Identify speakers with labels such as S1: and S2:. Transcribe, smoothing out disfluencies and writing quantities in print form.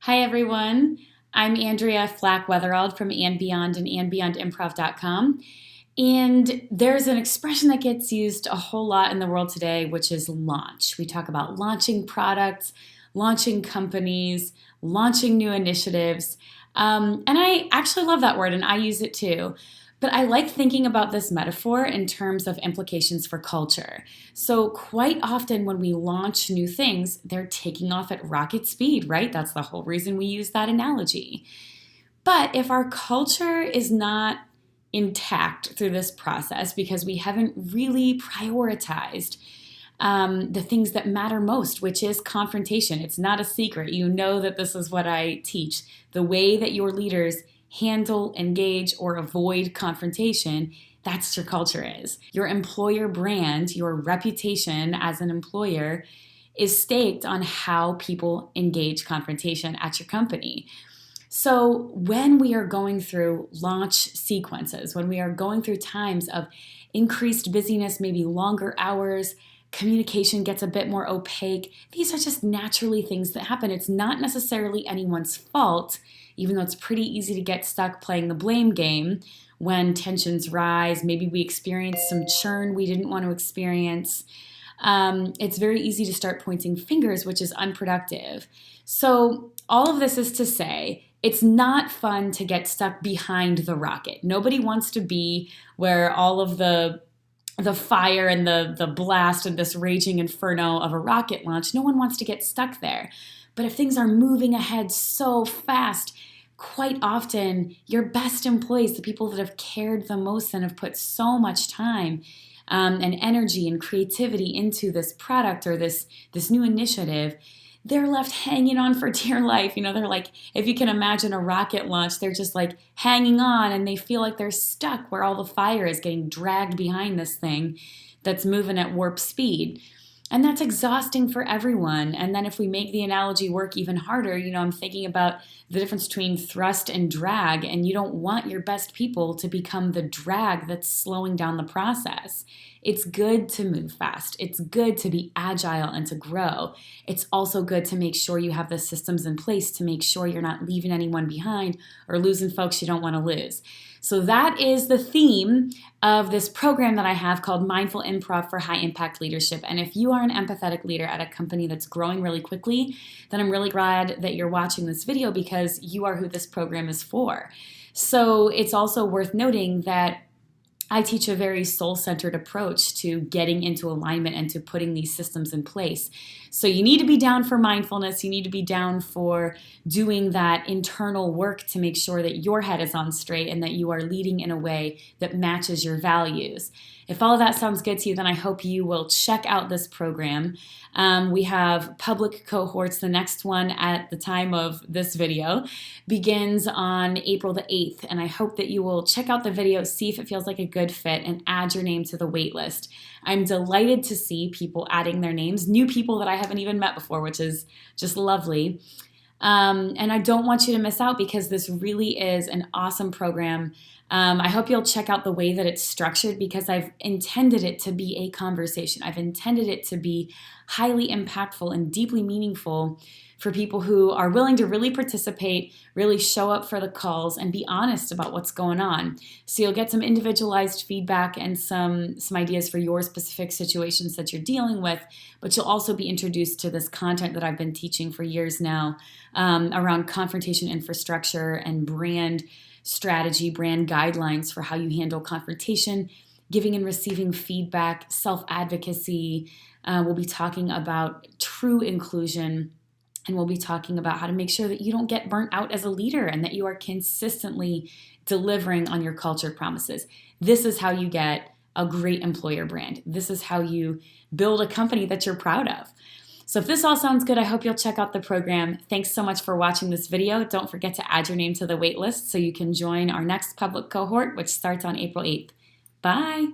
S1: Hi, everyone. I'm Andrea Flack-Wetherald from And Beyond and andbeyondimprov.com. And there's an expression that gets used a whole lot in the world today, which is launch. We talk about launching products, launching companies, launching new initiatives. And I actually love that word, and I use it too. But I like thinking about this metaphor in terms of implications for culture. So, quite often when we launch new things, they're taking off at rocket speed, right? That's the whole reason we use that analogy. But if our culture is not intact through this process because we haven't really prioritized the things that matter most, which is confrontation. It's not a secret. You know that this is what I teach. The way that your leaders handle, engage, or avoid confrontation, that's what your culture is. Your employer brand, your reputation as an employer is staked on how people engage confrontation at your company. So when we are going through launch sequences, when we are going through times of increased busyness, maybe longer hours, communication gets a bit more opaque, these are just naturally things that happen. It's not necessarily anyone's fault, even though it's pretty easy to get stuck playing the blame game when tensions rise. Maybe we experience some churn we didn't want to experience. It's very easy to start pointing fingers, which is unproductive. So all of this is to say, it's not fun to get stuck behind the rocket. Nobody wants to be where all of the fire and the blast and this raging inferno of a rocket launch, no one wants to get stuck there. But if things are moving ahead so fast, quite often your best employees, the people that have cared the most and have put so much time and energy and creativity into this product or this new initiative, they're left hanging on for dear life. They're like, if you can imagine a rocket launch, they're just like hanging on and they feel like they're stuck where all the fire is getting dragged behind this thing that's moving at warp speed. And that's exhausting for everyone. And then if we make the analogy work even harder, I'm thinking about the difference between thrust and drag, and you don't want your best people to become the drag that's slowing down the process. It's good to move fast. It's good to be agile and to grow. It's also good to make sure you have the systems in place to make sure you're not leaving anyone behind or losing folks you don't want to lose. So that is the theme of this program that I have called Mindful Improv for High Impact Leadership. And if you are an empathetic leader at a company that's growing really quickly, then I'm really glad that you're watching this video because you are who this program is for. So it's also worth noting that I teach a very soul-centered approach to getting into alignment and to putting these systems in place. So you need to be down for mindfulness. You need to be down for doing that internal work to make sure that your head is on straight and that you are leading in a way that matches your values. If all of that sounds good to you, then I hope you will check out this program. We have public cohorts. The next one at the time of this video begins on April the 8th. And I hope that you will check out the video, see if it feels like a good fit, and add your name to the waitlist. I'm delighted to see people adding their names, new people that I haven't even met before, which is just lovely. And I don't want you to miss out because this really is an awesome program. I hope you'll check out the way that it's structured because I've intended it to be a conversation. I've intended it to be highly impactful and deeply meaningful for people who are willing to really participate, really show up for the calls, and be honest about what's going on. So you'll get some individualized feedback and some ideas for your specific situations that you're dealing with, but you'll also be introduced to this content that I've been teaching for years now around confrontation infrastructure and brand strategy, brand guidelines for how you handle confrontation, giving and receiving feedback, self-advocacy. We'll be talking about true inclusion, and we'll be talking about how to make sure that you don't get burnt out as a leader and that you are consistently delivering on your culture promises. This is how you get a great employer brand. This is how you build a company that you're proud of. So if this all sounds good, I hope you'll check out the program. Thanks so much for watching this video. Don't forget to add your name to the waitlist so you can join our next public cohort, which starts on April 8th. Bye.